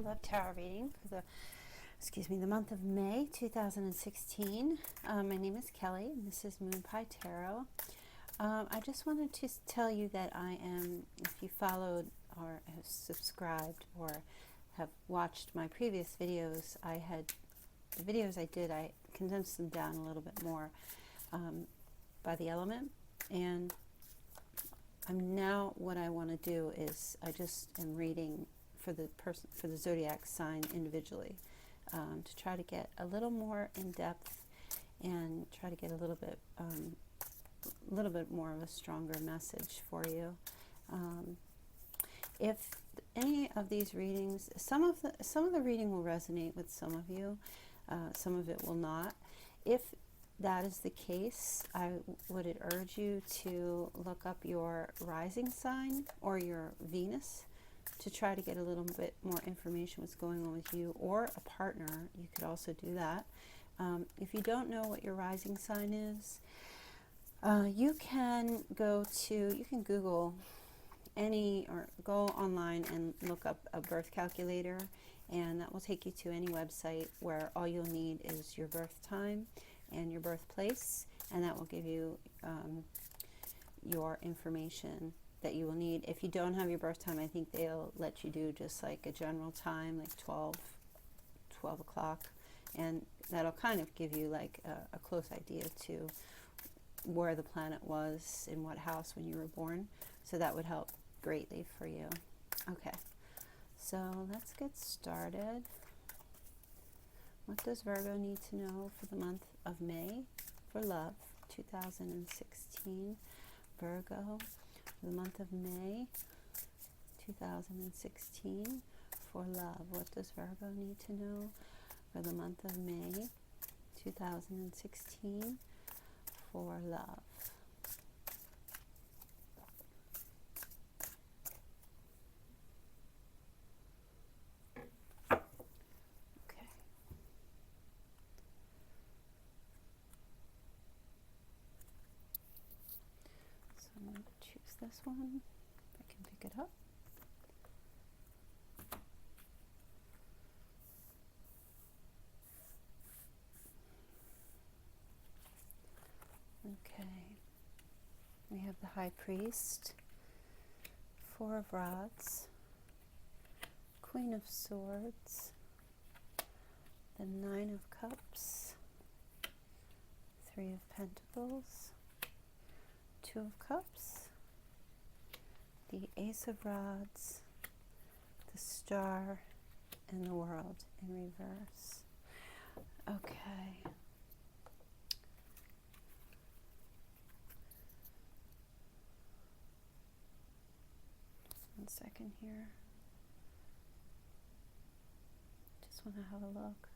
Love Tarot reading for the month of May 2016. My name is Kelly and this is Moon Pie Tarot. I just wanted to tell you that I am, if you followed or have subscribed or have watched my previous videos, the videos I did, I condensed them down a little bit more by the element, and what I want to do is I just am reading for the zodiac sign individually, to try to get a little more in depth and try to get a little bit more of a stronger message for you. If any of these readings, some of the reading will resonate with some of you, some of it will not. If that is the case, I would urge you to look up your rising sign or your Venus to try to get a little bit more information what's going on with you, or a partner. You could also do that. If you don't know what your rising sign is, you can Google or go online and look up a birth calculator, and that will take you to any website where all you'll need is your birth time and your birthplace, and that will give you your information that you will need. If you don't have your birth time, I think they'll let you do just like a general time, like 12 o'clock, and that'll kind of give you like a close idea to where the planet was in what house when you were born, so that would help greatly for you. Okay, so let's get started. What does Virgo need to know for the month of May for love 2016? Virgo, for the month of May 2016 for love. What does Virgo need to know for the month of May 2016 for love? I'm going to choose this one, if I can pick it up. Okay, we have the High Priest, Four of Rods, Queen of Swords, the Nine of Cups, Three of Pentacles, Two of Cups, the Ace of Rods, the Star, and the World in reverse. Okay. Just 1 second here. Just want to have a look.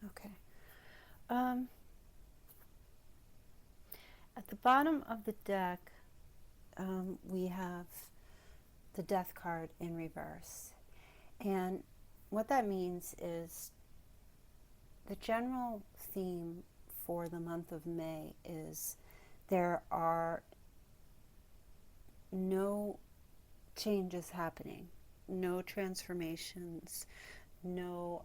Okay. At the bottom of the deck, we have the Death card in reverse. And what that means is the general theme for the month of May is there are no changes happening, no transformations, no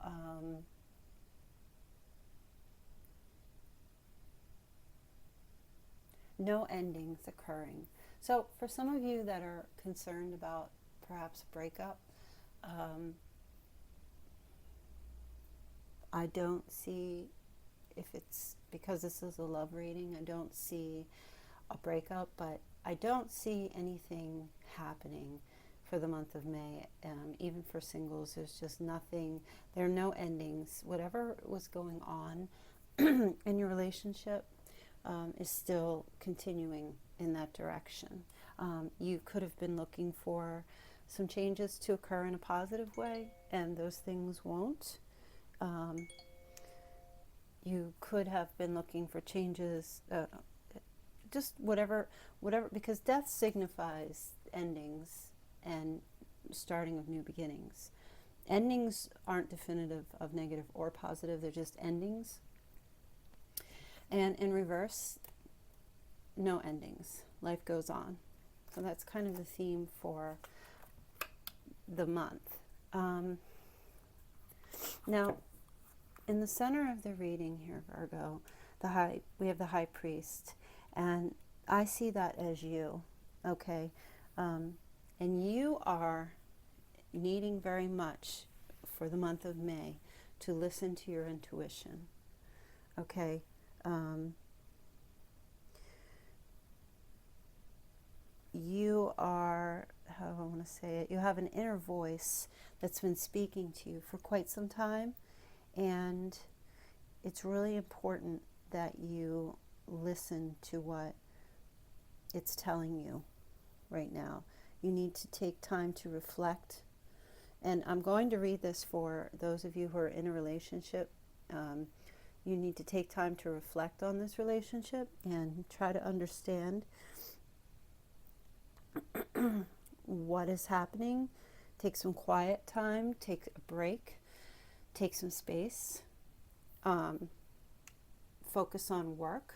endings occurring. So for some of you that are concerned about perhaps a breakup, I don't see, if it's because this is a love reading, I don't see a breakup, but I don't see anything happening for the month of May. Even for singles, there's just nothing, there are no endings. Whatever was going on in your relationship is still continuing in that direction. You could have been looking for some changes to occur in a positive way, and those things won't. You could have been looking for changes, just whatever, because death signifies endings and starting of new beginnings. Endings aren't definitive of negative or positive, they're just endings. And in reverse, no endings. Life goes on. So that's kind of the theme for the month. Now, in the center of the reading here, Virgo, we have the High Priest, and I see that as you, okay? And you are needing very much for the month of May to listen to your intuition, okay? You are, how do I want to say it, you have an inner voice that's been speaking to you for quite some time, and it's really important that you listen to what it's telling you right now. You need to take time to reflect. And I'm going to read this for those of you who are in a relationship. You need to take time to reflect on this relationship and try to understand what is happening. Take some quiet time, take a break, take some space, focus on work,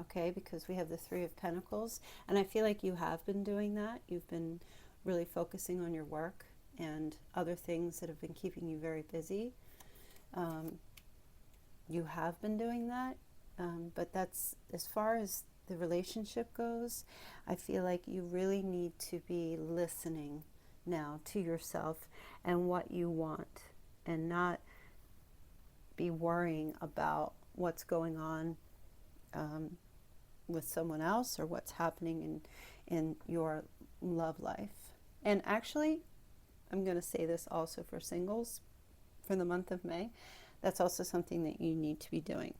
okay, because we have the Three of Pentacles, and I feel like you have been doing that. You've been really focusing on your work and other things that have been keeping you very busy. You have been doing that, but that's, as far as the relationship goes, I feel like you really need to be listening now to yourself and what you want, and not be worrying about what's going on with someone else or what's happening in your love life. And actually, I'm going to say this also for singles for the month of May. That's also something that you need to be doing.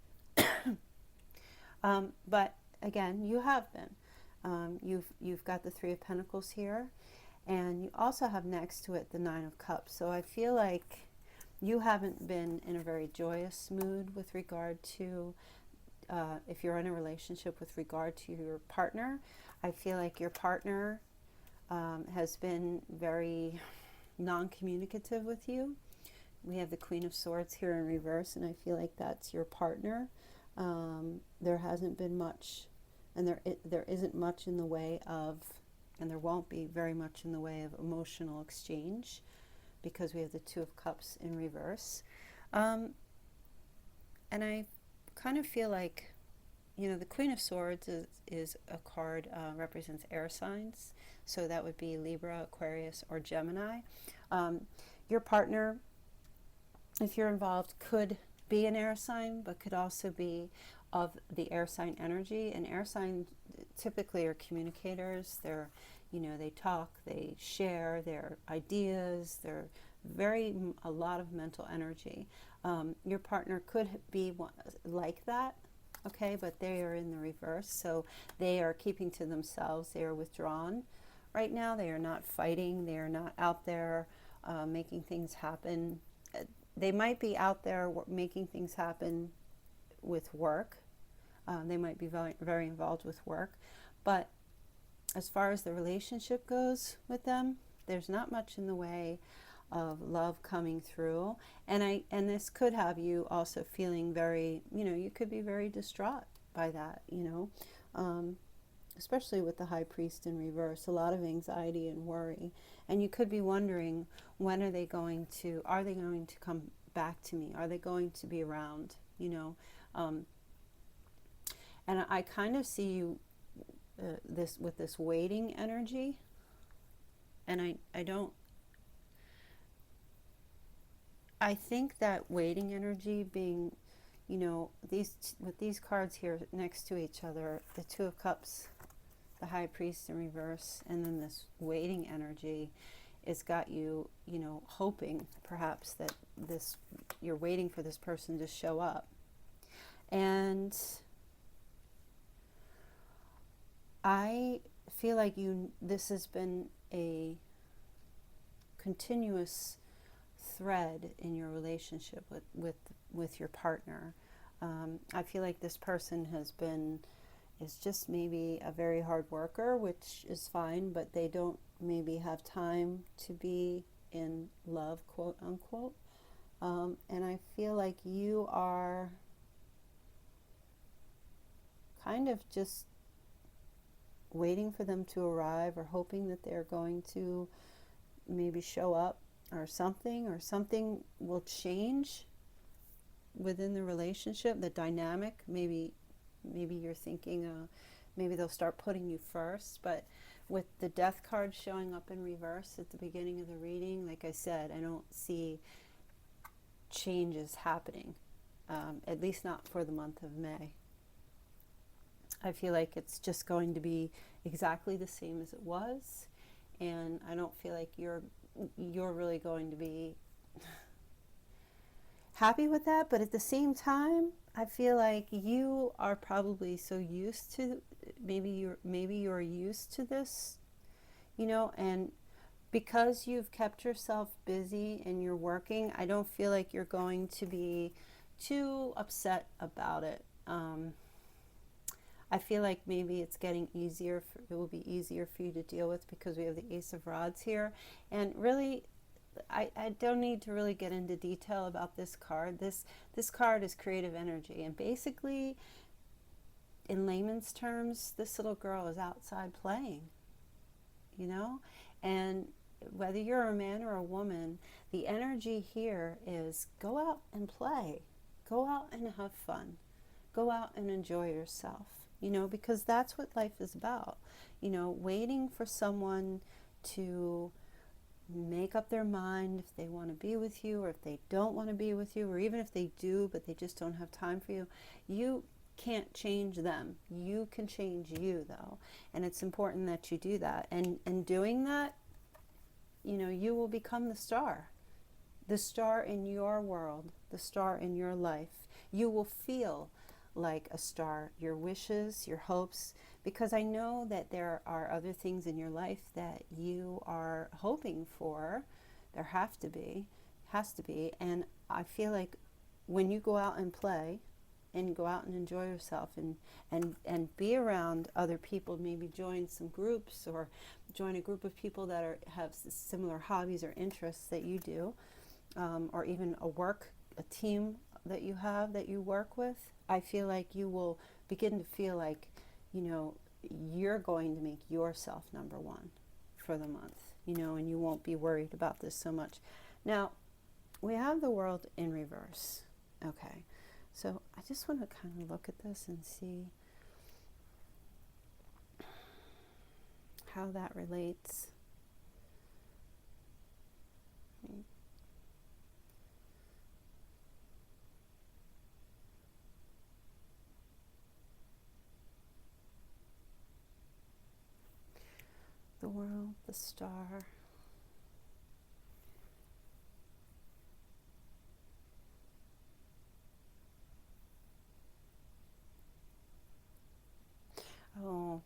But again, you have been. You've got the Three of Pentacles here, and you also have next to it the Nine of Cups. So I feel like you haven't been in a very joyous mood with regard to, if you're in a relationship, with regard to your partner. I feel like your partner has been very non-communicative with you. We have the Queen of Swords here in reverse, and I feel like that's your partner. There hasn't been much, and there isn't much in the way of, and there won't be very much in the way of emotional exchange, because we have the Two of Cups in reverse. And I kind of feel like, you know, the Queen of Swords is a card, represents air signs. So that would be Libra, Aquarius, or Gemini. Your partner, if you're involved, could be an air sign, but could also be of the air sign energy. And air signs typically are communicators. They're, you know, they talk, they share their ideas. They're a lot of mental energy. Your partner could be like that, okay, but they are in the reverse. So they are keeping to themselves. They are withdrawn right now. They are not fighting. They are not out there making things happen. They might be out there making things happen with work. They might be very, very involved with work. But as far as the relationship goes with them, there's not much in the way of love coming through. And this could have you also feeling very, you know, you could be very distraught by that, you know, especially with the High Priest in reverse, a lot of anxiety and worry. And you could be wondering, when are they going to come back to me? Are they going to be around, you know? And I kind of see you with this waiting energy. And I think that waiting energy being, you know, with these cards here next to each other, the Two of Cups, the High Priest in reverse, and then this waiting energy has got you, you know, hoping perhaps that you're waiting for this person to show up. And I feel like this has been a continuous thread in your relationship with your partner. I feel like this person has been is just maybe a very hard worker, which is fine, but they don't maybe have time to be in love, quote unquote. And I feel like you are kind of just waiting for them to arrive, or hoping that they're going to maybe show up, or something will change within the relationship, the dynamic. Maybe you're thinking maybe they'll start putting you first. But with the Death card showing up in reverse at the beginning of the reading, like I said, I don't see changes happening, at least not for the month of May. I feel like it's just going to be exactly the same as it was, and I don't feel like you're really going to be happy with that. But at the same time, I feel like you are probably so used to, maybe you're used to this, and because you've kept yourself busy and you're working, I don't feel like you're going to be too upset about it. I feel like maybe it's getting easier. It will be easier for you to deal with because we have the Ace of Rods here. And really, I don't need to really get into detail about this card. This card is creative energy. And basically, in layman's terms, this little girl is outside playing, And whether you're a man or a woman, the energy here is go out and play. Go out and have fun. Go out and enjoy yourself, because that's what life is about. Waiting for someone to make up their mind if they want to be with you or if they don't want to be with you, or even if they do but they just don't have time for you. You can't change them. You can change you, though, and it's important that you do that. And doing that, you will become the star in your world, the star in your life. You will feel like a star, your wishes, your hopes, because I know that there are other things in your life that you are hoping for. There has to be, and I feel like when you go out and play and go out and enjoy yourself and be around other people, maybe join some groups or join a group of people that have similar hobbies or interests that you do, or even a team that you have that you work with. I feel like you will begin to feel like, you're going to make yourself number one for the month, and you won't be worried about this so much. Now, we have the World in reverse. Okay, so I just want to kind of look at this and see how that relates. The World, the Star. Oh,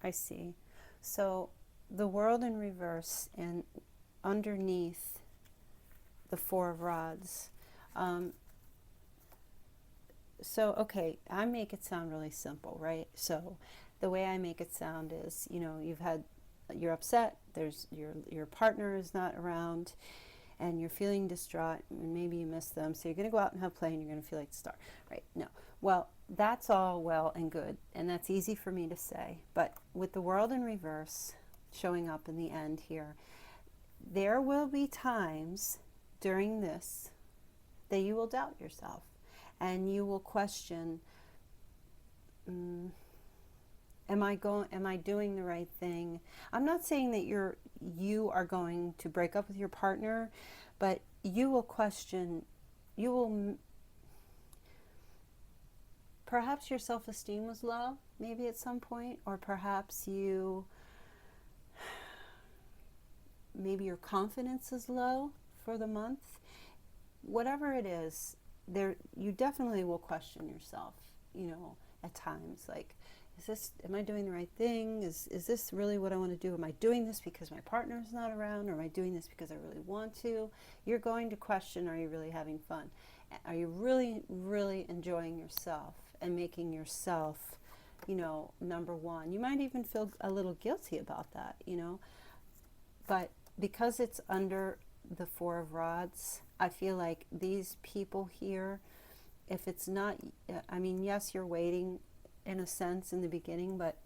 I see. So the World in reverse, and underneath the Four of Rods. So, okay, I make it sound really simple, right? So the way I make it sound is, you're upset, your partner is not around, and you're feeling distraught, and maybe you miss them, so you're going to go out and have play, and you're going to feel like the star, right? No. Well, that's all well and good, and that's easy for me to say, but with the World in reverse showing up in the end here, there will be times during this that you will doubt yourself, and you will question, am I doing the right thing? I'm not saying that you are going to break up with your partner, but you will question, perhaps your self-esteem was low, maybe at some point, or perhaps maybe your confidence is low for the month. Whatever it is, you definitely will question yourself, at times, like, am I doing the right thing? Is this really what I want to do? Am I doing this because my partner's not around, or am I doing this because I really want to? You're going to question, are you really having fun? Are you really, really enjoying yourself and making yourself you know, number one. You might even feel a little guilty about that, you know, but because it's under the Four of Rods, I feel like these people here, if it's not, I mean, yes, you're waiting in a sense in the beginning, but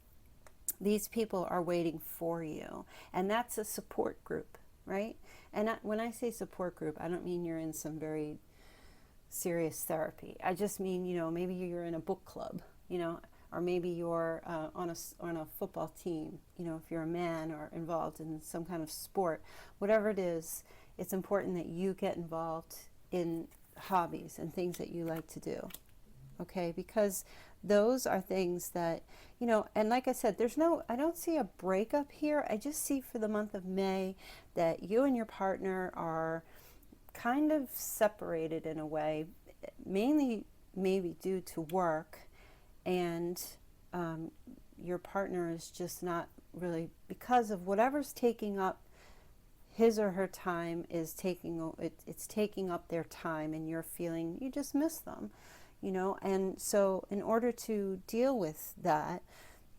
these people are waiting for you. And that's a support group, right? And when I say support group, I don't mean you're in some very serious therapy. I just mean, you know, maybe you're in a book club, you know, or maybe you're on a football team, you know, if you're a man or involved in some kind of sport, whatever it is, it's important that you get involved in hobbies and things that you like to do, okay? Because those are things that, you know, and like I said, I don't see a breakup here. I just see for the month of May that you and your partner are kind of separated in a way, mainly maybe due to work, and your partner is just not really, because of whatever's taking up his or her time, is it's taking up their time, and you're feeling you just miss them, you know. And so in order to deal with that,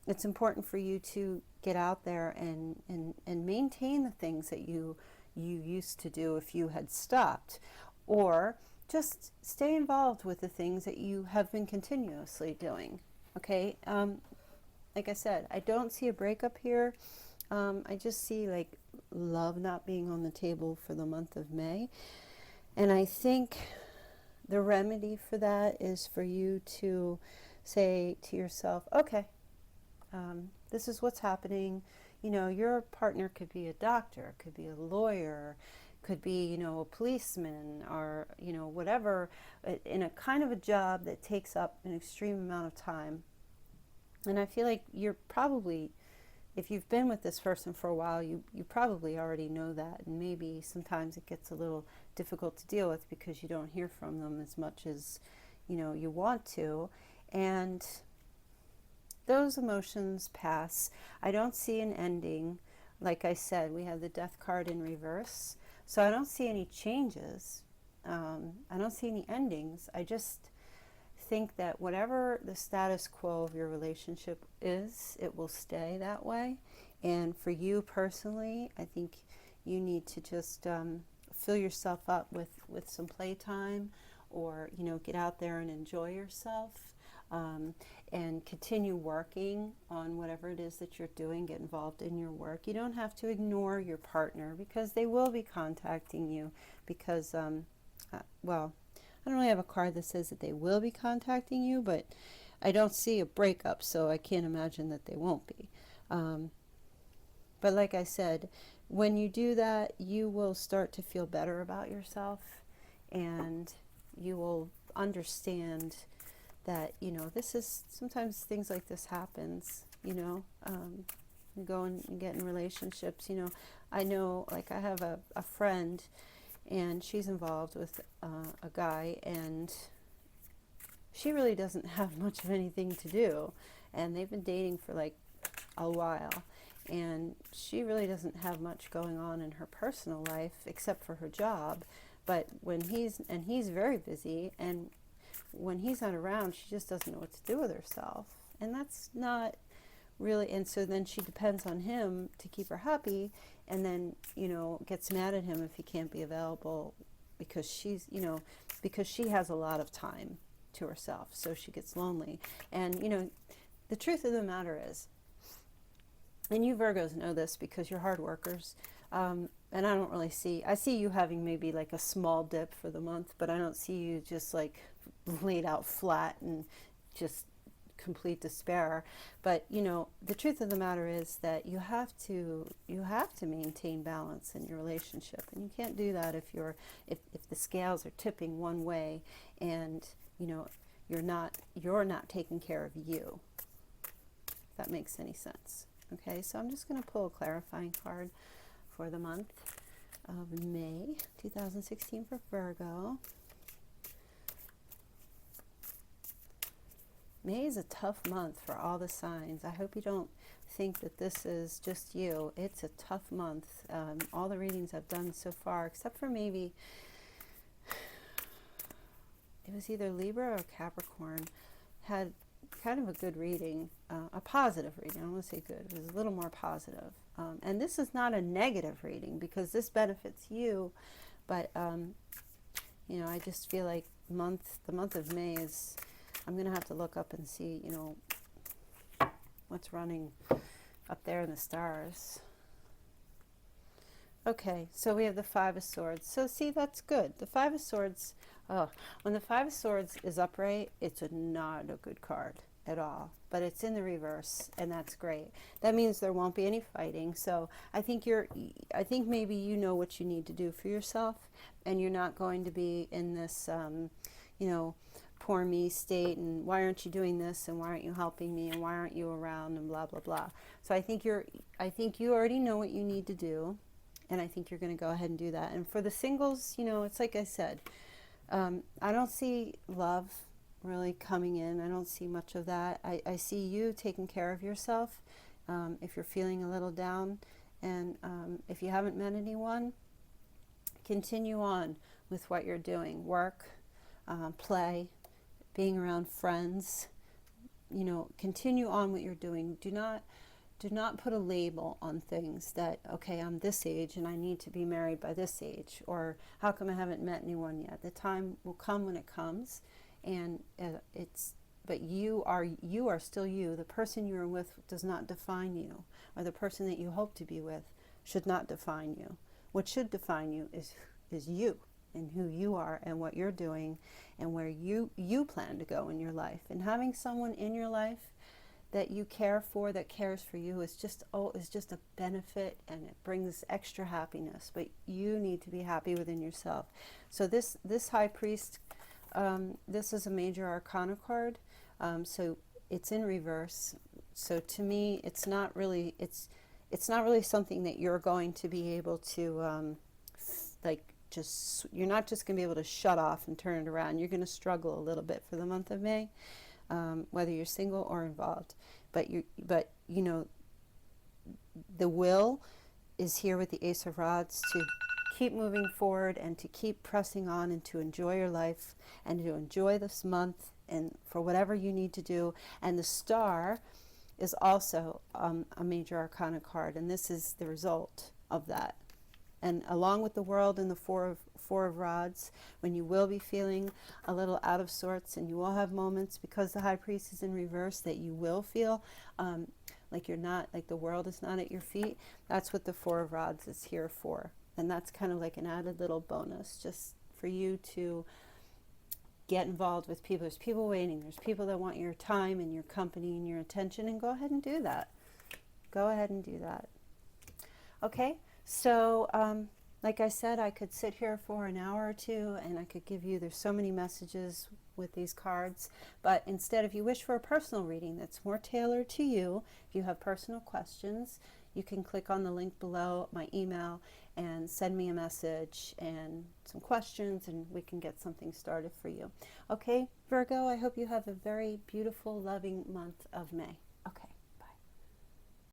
it's important for you to get out there and maintain the things that you used to do if you had stopped, or just stay involved with the things that you have been continuously doing, okay? Like I said, I don't see a breakup here. I just see like love not being on the table for the month of May. And I think the remedy for that is for you to say to yourself, okay, this is what's happening. You know, your partner could be a doctor, could be a lawyer, could be, you know, a policeman, or, you know, whatever, in a kind of a job that takes up an extreme amount of time. And I feel like you're probably, if you've been with this person for a while, you probably already know that. And maybe sometimes it gets a little difficult to deal with because you don't hear from them as much as, you know, you want to. And those emotions pass. I don't see an ending. Like I said, we have the Death card in reverse. So I don't see any changes. I don't see any endings. I just think that whatever the status quo of your relationship is, it will stay that way. And for you personally, I think you need to just fill yourself up with some playtime, or, you know, get out there and enjoy yourself. And continue working on whatever it is that you're doing. Get involved in your work. You don't have to ignore your partner, because they will be contacting you, because, well, I don't really have a card that says that they will be contacting you, but I don't see a breakup, so I can't imagine that they won't be. But like I said, when you do that, you will start to feel better about yourself, and you will understand that, you know, this is, sometimes things like this happens, you know. You go and get in relationships, you know. I know, like, I have a friend, and she's involved with a guy, and she really doesn't have much of anything to do, and they've been dating for like a while, and she really doesn't have much going on in her personal life except for her job. But when he's very busy, and when he's not around, she just doesn't know what to do with herself. And that's not really, and so then she depends on him to keep her happy, and then, you know, gets mad at him if he can't be available, because she's, you know, because she has a lot of time to herself, so she gets lonely. And, you know, the truth of the matter is, and you Virgos know this because you're hard workers, and I don't really see, I see you having maybe like a small dip for the month, but I don't see you just like laid out flat and just complete despair. But, you know, the truth of the matter is that you have to maintain balance in your relationship, and you can't do that if the scales are tipping one way, and, you know, you're not taking care of you, if that makes any sense. Okay, so I'm just going to pull a clarifying card for the month of May 2016 for Virgo. May is a tough month for all the signs. I hope you don't think that this is just you. It's a tough month. All the readings I've done so far, except for maybe, it was either Libra or Capricorn, had kind of a good reading, a positive reading. I don't want to say good. It was a little more positive. And this is not a negative reading because this benefits you, but you know, I just feel like the month of May is, I'm going to have to look up and see, you know, what's running up there in the stars. Okay, so we have the Five of Swords. So see, that's good. The Five of Swords, oh, when the Five of Swords is upright, it's not a good card at all. But it's in the reverse, and that's great. That means there won't be any fighting. So I think maybe you know what you need to do for yourself, and you're not going to be in this, you know, poor me state, and why aren't you doing this, and why aren't you helping me, and why aren't you around, and blah blah blah. So I think you already know what you need to do. And I think you're going to go ahead and do that. And for the singles, you know, it's like I said, I don't see love really coming in. I don't see much of that. I see you taking care of yourself if you're feeling a little down. And if you haven't met anyone, continue on with what you're doing. Work, play, being around friends. You know, continue on what you're doing. Do not put a label on things that, okay, I'm this age and I need to be married by this age, or how come I haven't met anyone yet? The time will come when it comes, and but you are still you. The person you are with does not define you, or the person that you hope to be with should not define you. What should define you is you, and who you are, and what you're doing, and where you plan to go in your life. And having someone in your life that you care for, that cares for you, is just a benefit, and it brings extra happiness. But you need to be happy within yourself. So this High Priest, this is a major arcana card, so it's in reverse. So to me, it's not really something that you're going to be able to you're not just going to be able to shut off and turn it around. You're going to struggle a little bit for the month of May. Whether you're single or involved, but you know, the will is here with the Ace of Rods to keep moving forward and to keep pressing on and to enjoy your life and to enjoy this month and for whatever you need to do. And the Star is also a major arcana card, and this is the result of that. And along with the World and the Four of Rods, when you will be feeling a little out of sorts, and you will have moments, because the High Priest is in reverse, that you will feel like you're not, like the world is not at your feet. That's what the Four of Rods is here for. And that's kind of like an added little bonus, just for you to get involved with people. There's people waiting. There's people that want your time and your company and your attention, and go ahead and do that. Go ahead and do that. Okay? So, like I said, I could sit here for an hour or two, and I could give you, there's so many messages with these cards, but instead, if you wish for a personal reading that's more tailored to you, if you have personal questions, you can click on the link below, my email, and send me a message and some questions, and we can get something started for you. Okay, Virgo, I hope you have a very beautiful, loving month of May.